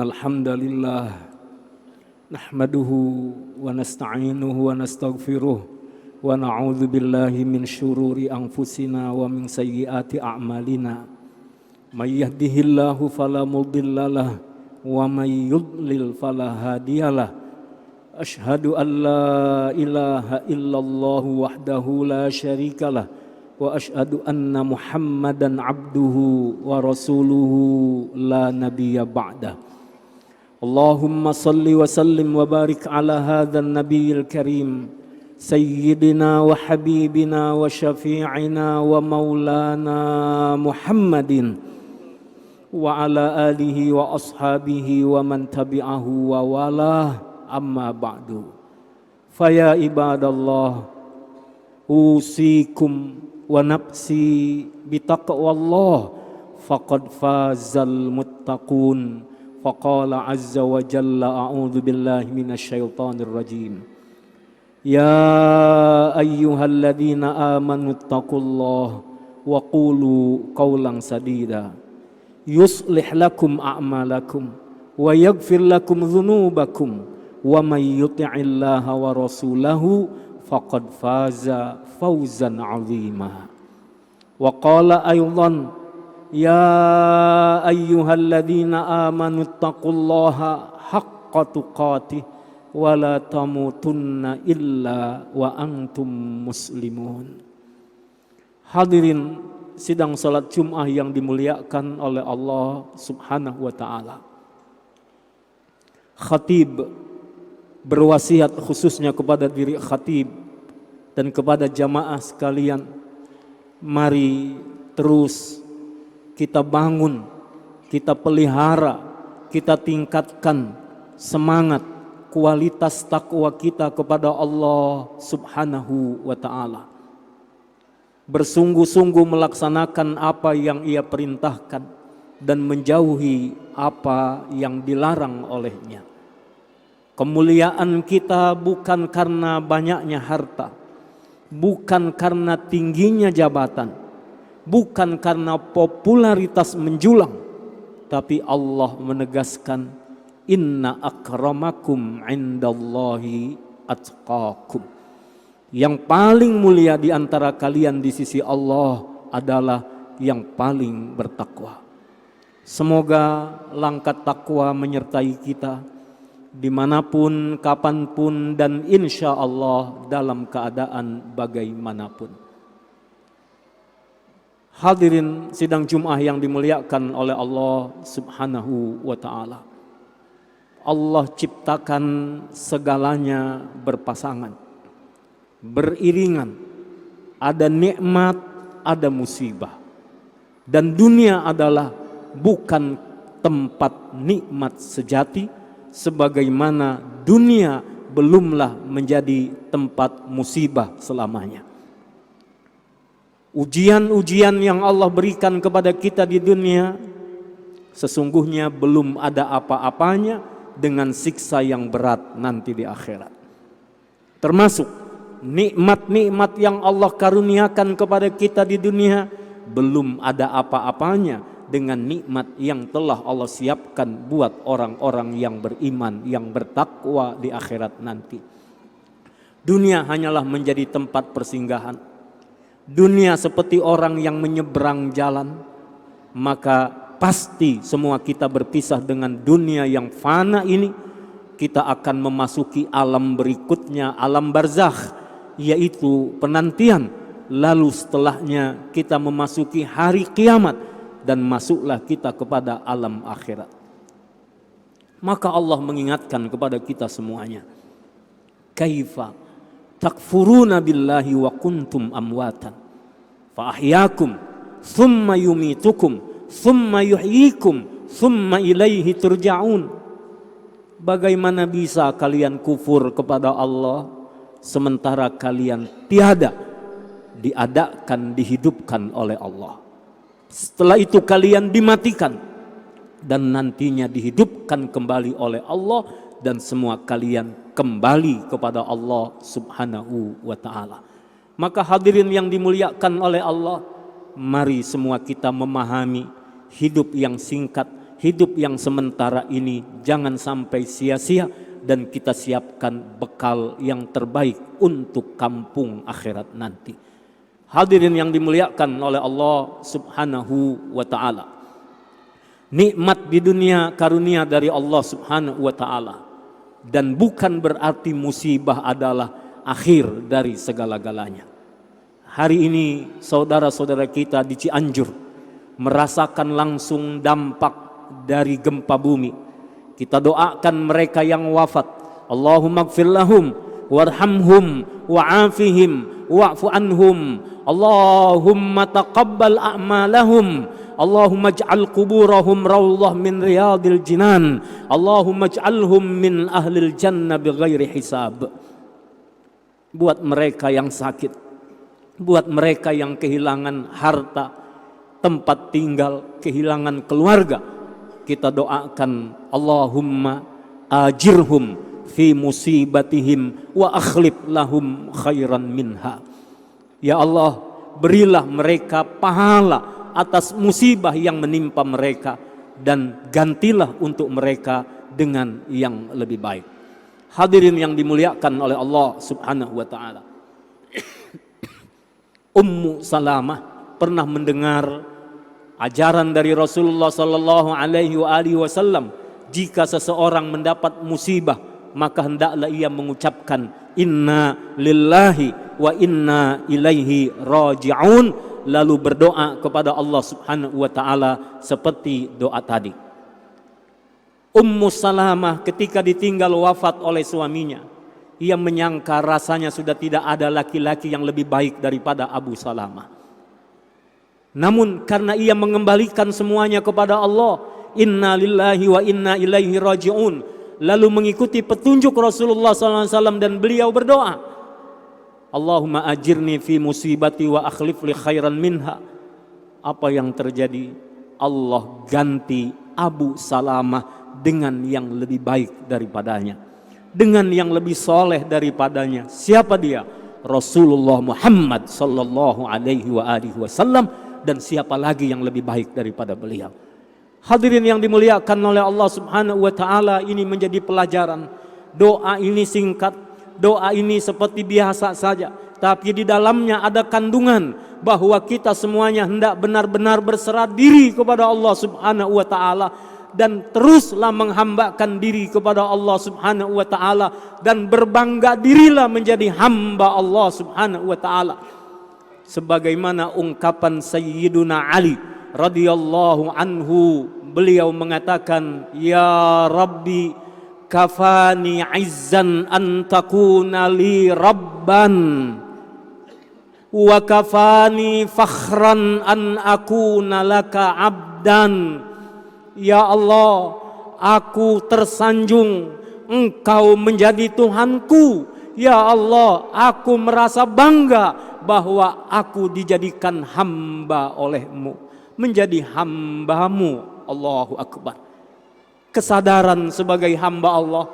Innal hamdalillah nahmaduhu wa nasta'inuhu wa nastaghfiruh wa na'udzu billahi min syururi anfusina wa min sayyiati a'malina. May yahdihillahu fala mudhillalah wa may yudlil fala hadiyalah. Asyhadu an la ilaha illallah wahdahu la syarikalah wa asyhadu anna Muhammadan abduhu wa rasuluhu la nabiyya ba'dah. Allahumma salli wa sallim wa barik ala hadzal nabiyil karim sayyidina wa habibina wa syafi'ina wa maulana Muhammadin wa ala alihi wa ashabihi wa man tabi'ahu wa walah, amma ba'du. Faya ibadallah, usikum wa nafsi bitaqwallah faqad fazal muttaqun. Faqala azza wa jalla a'udzu billahi minasyaitonir rajim. Ya ayyuhalladzina amanu taqullaha wa qulu qawlan sadida yuslih lakum a'malakum wa yaghfir lakum dzunubakum wa may yuti'illaha wa rasulahu faqad faza fawzan 'azima. Wa qala aydan ya ayyuhalladzina amanu taqullaha haqqa tuqatih wa la tamutunna illa wa antum muslimun. Hadirin sidang salat Jumat yang dimuliakan oleh Allah Subhanahu wa taala. Khatib berwasiat khususnya kepada diri khatib dan kepada jamaah sekalian, mari terus kita bangun, kita pelihara, kita tingkatkan semangat kualitas takwa kita kepada Allah Subhanahu wa taala. Bersungguh-sungguh melaksanakan apa yang Ia perintahkan dan menjauhi apa yang dilarang olehnya. Kemuliaan kita bukan karena banyaknya harta, bukan karena tingginya jabatan, bukan karena popularitas menjulang, tapi Allah menegaskan inna akramakum indallahi atqakum. Yang paling mulia di antara kalian di sisi Allah adalah yang paling bertakwa. Semoga langkah takwa menyertai kita dimanapun, kapanpun, dan insya Allah dalam keadaan bagaimanapun. Hadirin sidang Jum'ah yang dimuliakan oleh Allah Subhanahu wa ta'ala. Allah ciptakan segalanya berpasangan, beriringan. Ada nikmat, ada musibah. Dan dunia adalah bukan tempat nikmat sejati, sebagaimana dunia belumlah menjadi tempat musibah selamanya. Ujian-ujian yang Allah berikan kepada kita di dunia sesungguhnya belum ada apa-apanya dengan siksa yang berat nanti di akhirat. Termasuk nikmat-nikmat yang Allah karuniakan kepada kita di dunia belum ada apa-apanya dengan nikmat yang telah Allah siapkan buat orang-orang yang beriman, yang bertakwa di akhirat nanti. Dunia hanyalah menjadi tempat persinggahan. Dunia seperti orang yang menyeberang jalan, maka pasti semua kita berpisah dengan dunia yang fana ini. Kita akan memasuki alam berikutnya, alam barzakh, yaitu penantian. Lalu setelahnya kita memasuki hari kiamat dan masuklah kita kepada alam akhirat. Maka Allah mengingatkan kepada kita semuanya, kaifa takfuruna billahi wa kuntum amwatan fa ahyakum thumma yumitukum thumma yuhyikum thumma ilaihi turja'un. Bagaimana bisa kalian kufur kepada Allah sementara kalian tiada, diadakan, dihidupkan oleh Allah. Setelah itu kalian dimatikan dan nantinya dihidupkan kembali oleh Allah, dan semua kalian kembali kepada Allah Subhanahu wa ta'ala. Maka hadirin yang dimuliakan oleh Allah, mari semua kita memahami hidup yang singkat, hidup yang sementara ini jangan sampai sia-sia, dan kita siapkan bekal yang terbaik untuk kampung akhirat nanti. Hadirin yang dimuliakan oleh Allah Subhanahu wa ta'ala, nikmat di dunia karunia dari Allah Subhanahu wa ta'ala, dan bukan berarti musibah adalah akhir dari segala-galanya. Hari ini saudara-saudara kita di Cianjur merasakan langsung dampak dari gempa bumi. Kita doakan mereka yang wafat, Allahumma gfir lahum warhamhum wa'afihim wa'fu anhum, Allahumma taqabbal a'malahum, Allahumma ij'al quburahum rawdah min riyadil jinan, Allahumma ij'alhum min ahlil jannah bighairi hisab. Buat mereka yang sakit, buat mereka yang kehilangan harta, tempat tinggal, kehilangan keluarga, kita doakan Allahumma ajirhum fi musibatihim wa akhlif lahum khairan minha. Ya Allah, berilah mereka pahala atas musibah yang menimpa mereka, dan gantilah untuk mereka dengan yang lebih baik. Hadirin yang dimuliakan oleh Allah Subhanahu wa ta'ala, Ummu Salamah pernah mendengar ajaran dari Rasulullah sallallahu alaihi wasallam, jika seseorang mendapat musibah maka hendaklah ia mengucapkan inna lillahi wa inna ilaihi raji'un, lalu berdoa kepada Allah Subhanahu wa ta'ala seperti doa tadi. Ummu Salamah ketika ditinggal wafat oleh suaminya, ia menyangka rasanya sudah tidak ada laki-laki yang lebih baik daripada Abu Salamah. Namun karena ia mengembalikan semuanya kepada Allah, inna lillahi wa inna ilaihi raji'un, lalu mengikuti petunjuk Rasulullah SAW, dan beliau berdoa, Allahumma ajirni fi musibati wa akhlif li khairan minha. Apa yang terjadi? Allah ganti Abu Salamah dengan yang lebih baik daripadanya, dengan yang lebih soleh daripadanya. Siapa dia? Rasulullah Muhammad sallallahu alaihi wasallam. Dan siapa lagi yang lebih baik daripada beliau? Hadirin yang dimuliakan oleh Allah Subhanahu wa ta'ala, ini menjadi pelajaran. Doa ini singkat, doa ini seperti biasa saja, tapi di dalamnya ada kandungan bahwa kita semuanya hendak benar-benar berserah diri kepada Allah Subhanahu wa ta'ala, dan teruslah menghambakan diri kepada Allah Subhanahu wa ta'ala, dan berbangga dirilah menjadi hamba Allah Subhanahu wa ta'ala. Sebagaimana ungkapan Sayyiduna Ali radhiyallahu anhu, beliau mengatakan, ya Rabbi kafani izzan an takuna li rabban, wa kafani fakhran an akuna laka abdan. Ya Allah, aku tersanjung Engkau menjadi Tuhanku. Ya Allah, aku merasa bangga bahwa aku dijadikan hamba oleh-Mu, menjadi hamba-Mu. Allahu Akbar. Kesadaran sebagai hamba Allah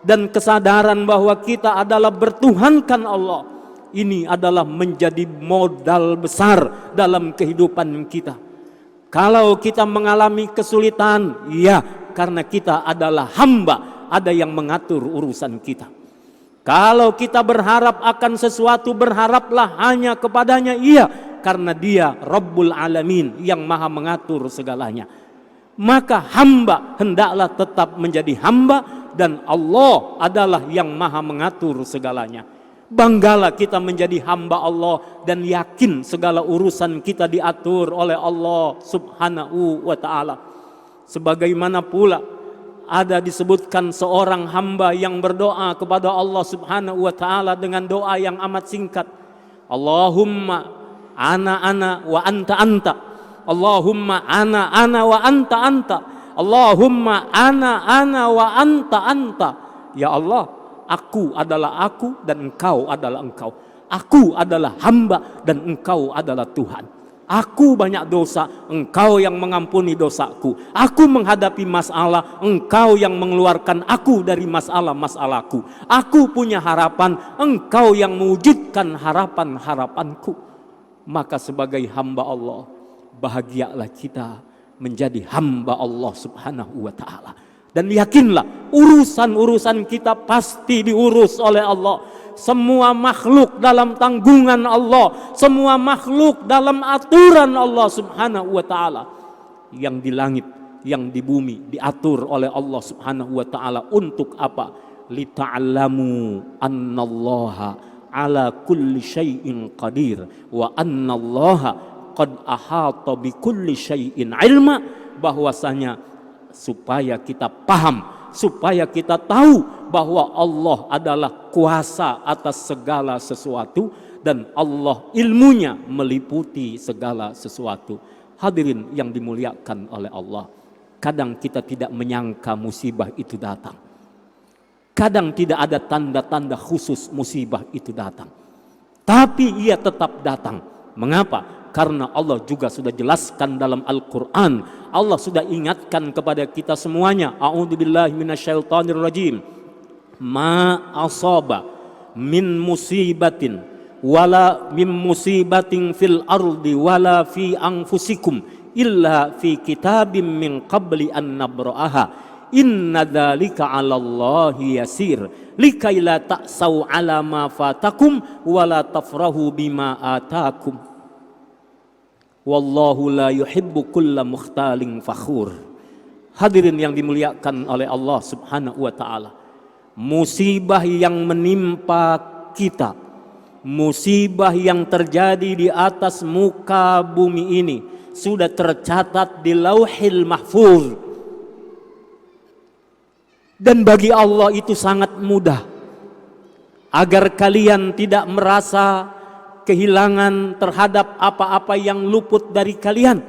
dan kesadaran bahwa kita adalah bertuhankan Allah, ini adalah menjadi modal besar dalam kehidupan kita. Kalau kita mengalami kesulitan, ya karena kita adalah hamba, ada yang mengatur urusan kita. Kalau kita berharap akan sesuatu, berharaplah hanya kepadanya, iya, karena dia Rabbul Alamin, yang maha mengatur segalanya. Maka hamba hendaklah tetap menjadi hamba, dan Allah adalah yang maha mengatur segalanya. Banggalah kita menjadi hamba Allah, dan yakin segala urusan kita diatur oleh Allah Subhanahu wa ta'ala. Sebagaimana pula ada disebutkan seorang hamba yang berdoa kepada Allah Subhanahu wa ta'ala dengan doa yang amat singkat. Allahumma ana wa anta. Allahumma ana wa anta. Allahumma ana wa anta. Ya Allah, aku adalah aku dan engkau adalah engkau. Aku adalah hamba dan engkau adalah Tuhan. Aku banyak dosa, engkau yang mengampuni dosaku. Aku menghadapi masalah, engkau yang mengeluarkan aku dari masalah-masalahku. Aku punya harapan, engkau yang mewujudkan harapan-harapanku. Maka sebagai hamba Allah, bahagialah kita menjadi hamba Allah Subhanahu wa ta'ala. Dan yakinlah urusan-urusan kita pasti diurus oleh Allah. Semua makhluk dalam tanggungan Allah, semua makhluk dalam aturan Allah Subhanahu wa ta'ala. Yang di langit, yang di bumi diatur oleh Allah Subhanahu wa ta'ala. Untuk apa? Lita'alamu annallaha ala kulli syai'in qadir wa annallaha qad ahata bi kulli syai'in ilma. Bahwasanya supaya kita paham, supaya kita tahu bahwa Allah adalah kuasa atas segala sesuatu dan Allah ilmunya meliputi segala sesuatu. Hadirin yang dimuliakan oleh Allah, kadang kita tidak menyangka musibah itu datang. Kadang tidak ada tanda-tanda khusus musibah itu datang, tapi ia tetap datang. Mengapa? Karena Allah juga sudah jelaskan dalam Al-Quran. Allah sudah ingatkan kepada kita semuanya. A'udzubillahi minasyaitonirrajim. Ma asaba min musibatin wala min musibatin fil ardi wala fi anfusikum illa fi kitabim min qabli an nabra'aha. Inna dzalika 'alallahi yasir. Likai la ta'sau 'ala ma fatakum wala tafrahu bima atakum. Wallahu la yuhibbu kulla mukhtalin fakhur. Hadirin yang dimuliakan oleh Allah Subhanahu wa ta'ala, musibah yang menimpa kita, musibah yang terjadi di atas muka bumi ini sudah tercatat di Lauhil Mahfuz. Dan bagi Allah itu sangat mudah agar kalian tidak merasa kehilangan terhadap apa-apa yang luput dari kalian.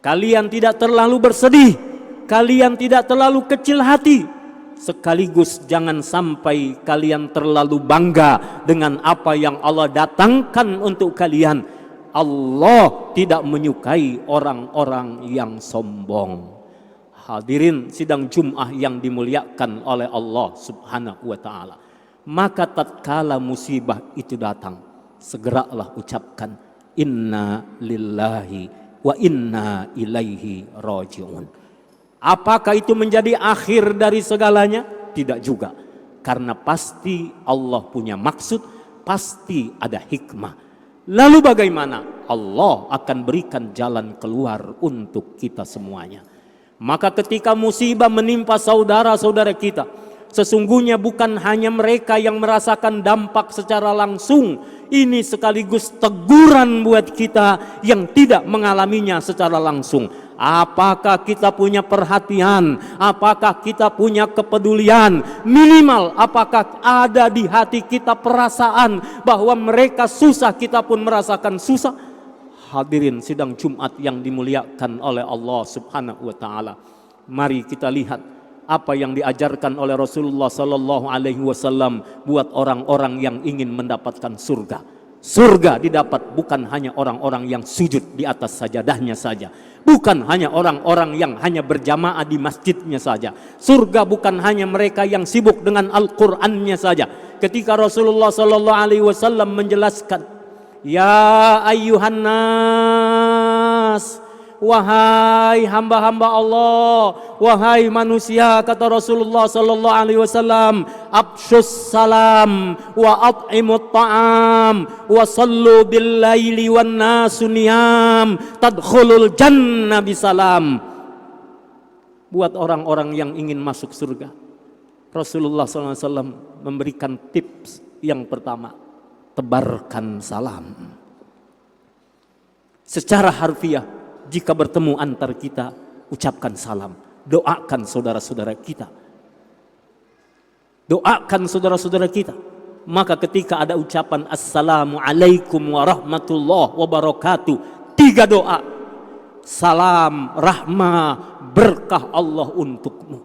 Kalian tidak terlalu bersedih, kalian tidak terlalu kecil hati. Sekaligus jangan sampai kalian terlalu bangga dengan apa yang Allah datangkan untuk kalian. Allah tidak menyukai orang-orang yang sombong. Hadirin sidang Jum'ah yang dimuliakan oleh Allah Subhanahu wa ta'ala, maka tatkala musibah itu datang, segeralah ucapkan inna lillahi wa inna ilaihi raji'un. Apakah itu menjadi akhir dari segalanya? Tidak juga. Karena pasti Allah punya maksud, pasti ada hikmah. Lalu bagaimana? Allah akan berikan jalan keluar untuk kita semuanya. Maka ketika musibah menimpa saudara-saudara kita, sesungguhnya bukan hanya mereka yang merasakan dampak secara langsung. Ini sekaligus teguran buat kita yang tidak mengalaminya secara langsung. Apakah kita punya perhatian? Apakah kita punya kepedulian? Minimal apakah ada di hati kita perasaan bahwa mereka susah, kita pun merasakan susah? Hadirin sidang Jumat yang dimuliakan oleh Allah Subhanahu wa ta'ala, mari kita lihat apa yang diajarkan oleh Rasulullah sallallahu alaihi wasallam buat orang-orang yang ingin mendapatkan surga. Surga didapat bukan hanya orang-orang yang sujud di atas sajadahnya saja, bukan hanya orang-orang yang hanya berjamaah di masjidnya saja. Surga bukan hanya mereka yang sibuk dengan Al-Qur'annya saja. Ketika Rasulullah sallallahu alaihi wasallam menjelaskan, ya ayyuhan nas, wahai hamba-hamba Allah, wahai manusia, kata Rasulullah sallallahu alaihi wasallam, afshus salam wa at'imut ta'am wa sallu bil laili wan nasu niyam tadkhulul jannah bisalam. Buat orang-orang yang ingin masuk surga, Rasulullah sallallahu alaihi wasallam memberikan tips yang pertama, tebarkan salam. Secara harfiah, jika bertemu antar kita, ucapkan salam, doakan saudara-saudara kita, doakan saudara-saudara kita. Maka ketika ada ucapan assalamualaikum warahmatullahi wabarakatuh, 3 doa, salam, rahmah, berkah Allah untukmu.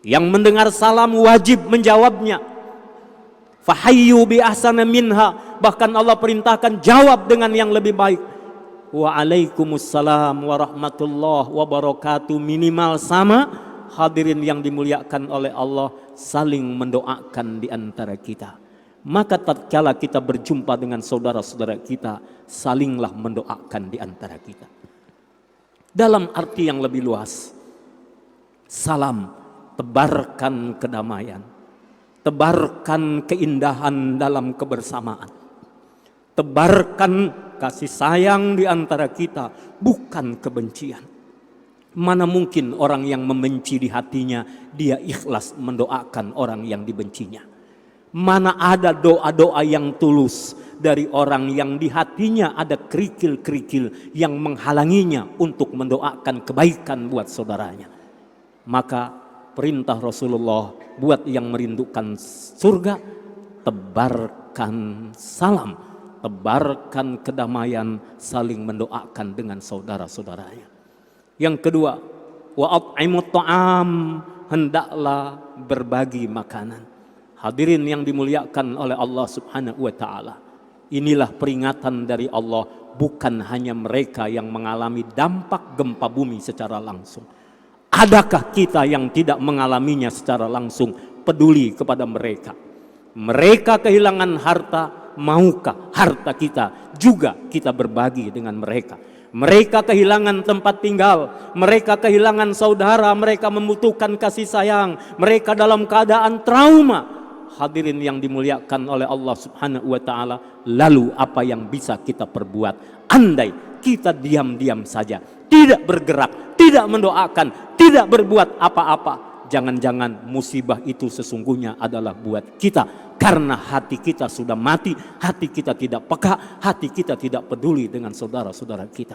Yang mendengar salam wajib menjawabnya. Fahayyu bi ahsana minha, bahkan Allah perintahkan jawab dengan yang lebih baik. Waalaikumsalam warahmatullahi wabarakatuh, minimal sama. Hadirin yang dimuliakan oleh Allah, saling mendoakan di antara kita. Maka tatkala kita berjumpa dengan saudara-saudara kita, salinglah mendoakan di antara kita. Dalam arti yang lebih luas, salam, tebarkan kedamaian, tebarkan keindahan dalam kebersamaan, tebarkan kasih sayang di antara kita, bukan kebencian. Mana mungkin orang yang membenci di hatinya, dia ikhlas mendoakan orang yang dibencinya. Mana ada doa-doa yang tulus dari orang yang di hatinya ada kerikil-kerikil yang menghalanginya untuk mendoakan kebaikan buat saudaranya. Maka perintah Rasulullah buat yang merindukan surga, tebarkan salam, tebarkan kedamaian, saling mendoakan dengan saudara-saudaranya. Yang kedua, wa at'imut ta'am, hendaklah berbagi makanan. Hadirin yang dimuliakan oleh Allah Subhanahu wa taala. Inilah peringatan dari Allah, bukan hanya mereka yang mengalami dampak gempa bumi secara langsung. Adakah kita yang tidak mengalaminya secara langsung peduli kepada mereka? Mereka kehilangan harta, maukah harta kita juga kita berbagi dengan mereka? Mereka kehilangan tempat tinggal, mereka kehilangan saudara, mereka membutuhkan kasih sayang, mereka dalam keadaan trauma. Hadirin yang dimuliakan oleh Allah Subhanahu wa taala, lalu apa yang bisa kita perbuat? Andai kita diam-diam saja, tidak bergerak, tidak mendoakan, tidak berbuat apa-apa, jangan-jangan musibah itu sesungguhnya adalah buat kita. Karena hati kita sudah mati, hati kita tidak peka, hati kita tidak peduli dengan saudara-saudara kita.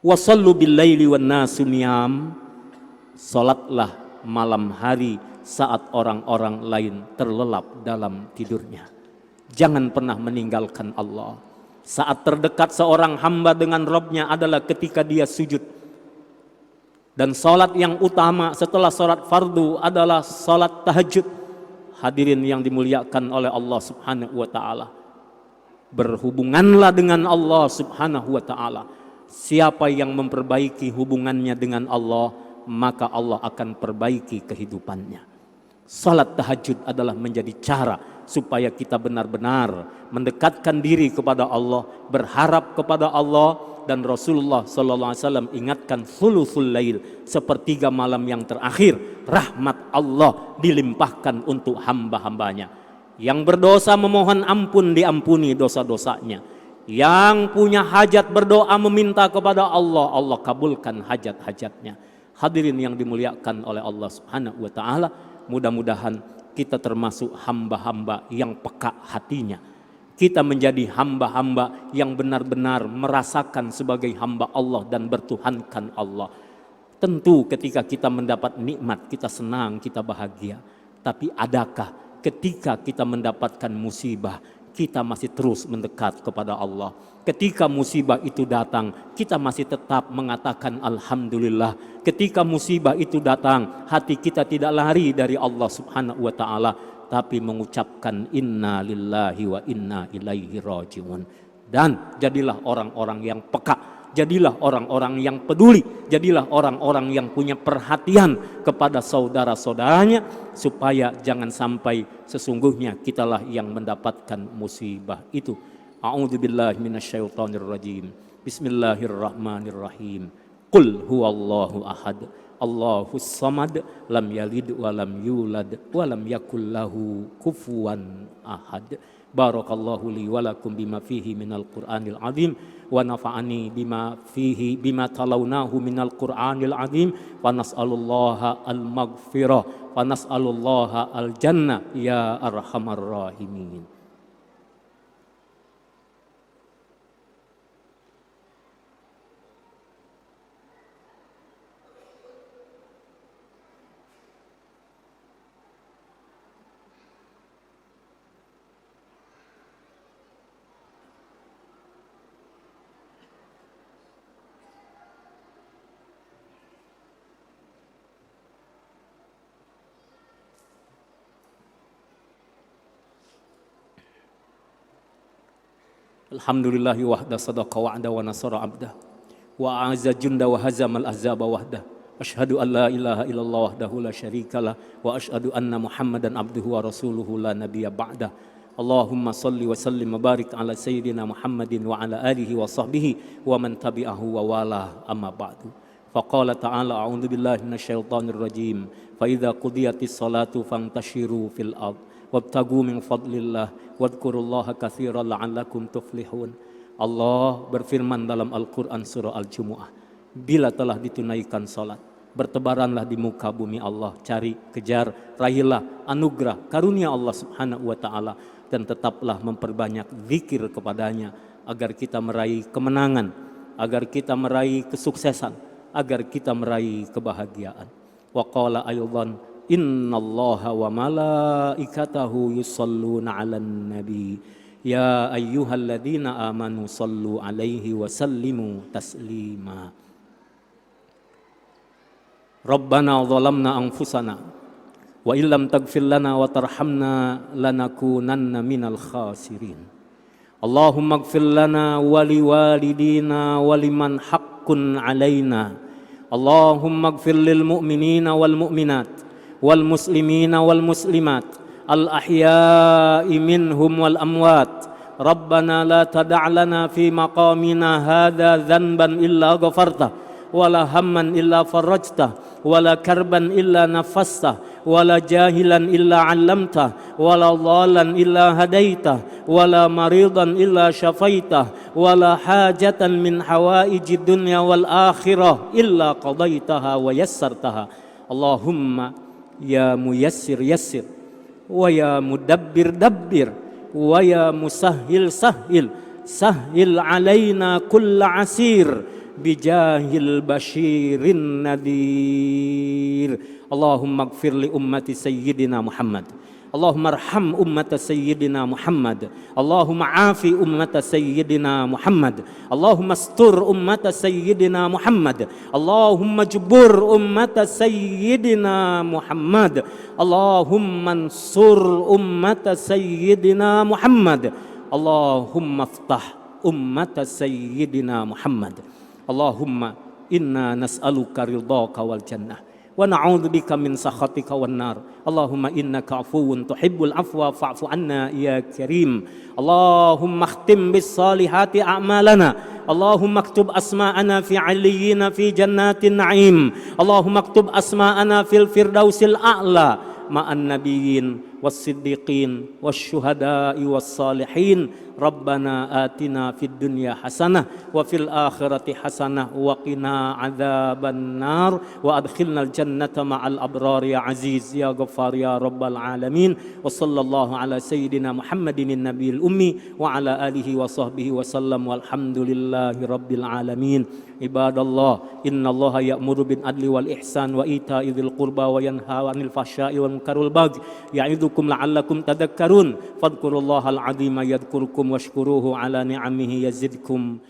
Wasallu billaili wan nasu niyam, salatlah malam hari saat orang-orang lain terlelap dalam tidurnya. Jangan pernah meninggalkan Allah. Saat terdekat seorang hamba dengan Rabb-nya adalah ketika dia sujud. Dan salat yang utama setelah salat fardu adalah salat tahajud. Hadirin yang dimuliakan oleh Allah Subhanahu wa taala, berhubunganlah dengan Allah Subhanahu wa taala. Siapa yang memperbaiki hubungannya dengan Allah, maka Allah akan perbaiki kehidupannya. Salat tahajud adalah menjadi cara supaya kita benar-benar mendekatkan diri kepada Allah, berharap kepada Allah. Dan Rasulullah SAW ingatkan thuluthul lail, sepertiga malam yang terakhir, rahmat Allah dilimpahkan untuk hamba-hambanya. Yang berdosa memohon ampun, diampuni dosa-dosanya. Yang punya hajat berdoa meminta kepada Allah, Allah kabulkan hajat-hajatnya. Hadirin yang dimuliakan oleh Allah Subhanahu wa taala, mudah-mudahan kita termasuk hamba-hamba yang peka hatinya. Kita menjadi hamba-hamba yang benar-benar merasakan sebagai hamba Allah dan bertuhankan Allah. Tentu ketika kita mendapat nikmat, kita senang, kita bahagia. Tapi adakah ketika kita mendapatkan musibah, kita masih terus mendekat kepada Allah? Ketika musibah itu datang, kita masih tetap mengatakan Alhamdulillah. Ketika musibah itu datang, hati kita tidak lari dari Allah Subhanahu wa ta'ala, tapi mengucapkan inna lillahi wa inna ilaihi rajiun. Dan jadilah orang-orang yang peka, jadilah orang-orang yang peduli, jadilah orang-orang yang punya perhatian kepada saudara-saudaranya, supaya jangan sampai sesungguhnya kitalah yang mendapatkan musibah itu. A'udzubillahi minasyaitonirrajim. Bismillahirrahmanirrahim. Qul huwallahu ahad, Allahus samad, lam yalid wa lam yulad wa lam yakul lahu kufuwan ahad. Barakallahu li wa lakum bima fihi minal Qur'anil azim, wa nafa'ani bima talawnahu minal Qur'anil azim, wa nas'alullaha al-maghfirah wa nas'alullaha al-jannah ya arhamar rahimin. Alhamdulillahi wahda sadaqa wa'da wa nasara abdah wa a'azza junda wa hazamal ahzaba wahda. Asyhadu an la ilaha illallah wahdahu la syarikalah wa asyhadu anna Muhammadan abduhu wa rasuluhu la nabiyya ba'dah. Allahumma salli wa sallim wa barik ala sayyidina Muhammadin wa ala alihi wa sahbihi wa man tabi'ahu wa wala amma ba'du. Faqala ta'ala a'udzu billahi minasyaitonir rajim. Fa idza qudiyatis salatu fantashiru fil ard wabtagu min fadlillah wadhkurullaha katsiran la'allakum tuflihun. Allah berfirman dalam Al-Qur'an surah Al-Jumu'ah, bila telah ditunaikan salat, bertebaranlah di muka bumi Allah, cari, kejar, raihlah anugerah karunia Allah Subhanahu wa taala dan tetaplah memperbanyak zikir kepadanya agar kita meraih kemenangan, agar kita meraih kesuksesan, agar kita meraih kebahagiaan. Wa qala aydan innallaha wa malaikatahu yusholluna 'alan nabi ya ayyuhalladzina amanu shallu 'alaihi wa sallimu taslima. Rabbana zalamna anfusana wa illam taghfir lana wa tarhamna lanakunanna minal khasirin. Allahumma ighfir lana wa liwalidina wa liman haqqun alaina. Allahumma ighfir lil mu'minina wal mu'minat wal muslimina wal muslimat al ahya'i minhum wal amwat. Rabbana la tada' lana fi maqamina hadza dhanban illa ghafartah wala hamman illa farajtah wala karban illa nafastah wala jahilan illa 'allamtah wala dhalan illa hadaitah wala maridan illa syafaitah wala hajatan min hawaijid dunya wal akhirah illa qadaitaha wa yassartaha. Allahumma ya muyassir yassir wa ya mudabbir dabbir wa ya musahhil sahhil sahhil alaina kulla asir bijahil basyirin nadir. Allahumma ighfir li ummati sayyidina Muhammad. Allahumma arham ummata sayyidina Muhammad. Allahumma afi ummata sayyidina Muhammad. Allahumma astur ummata sayyidina Muhammad. Allahumma jbur ummata sayyidina Muhammad. Allahumma ansur ummata sayyidina Muhammad. Allahumma aftah ummata sayyidina Muhammad. Allahumma inna nas'aluka ridhaka wal jannah wa na'udzubika min sakhatika wan nar. Allahumma innaka afuwun tuhibbul afwa fa'fu anna ya karim. Allahumma khtim bis salihati a'malana. Allahumma aktub asma'ana fi 'aliyyin fi jannatin na'im. Allahumma aktub asma'ana fil firdausil a'la ma'an nabiyyin was siddiqin was syuhada'i was salihin. Rabbana atina fid dunya hasanah wa fil akhirati hasanah wa qina adzaban nar wa adkhilnal jannata ma'al abrar ya aziz ya ghaffar ya rabbal alamin. Wa sallallahu ala sayyidina Muhammadin nabiyil ummi wa ala alihi wa sahbihi wa sallam walhamdulillahi rabbil alamin. Ibadallah, innallaha ya'muru bil adli wal ihsan wa ita'i dzil qurba wa yanha 'anil fahsya'i wal munkari wal baghi ya'idukum la'allakum tadhakkarun. Fadhkurullahal 'azima yadhkurkum washkuruhu ala ni'amihi yazidkum.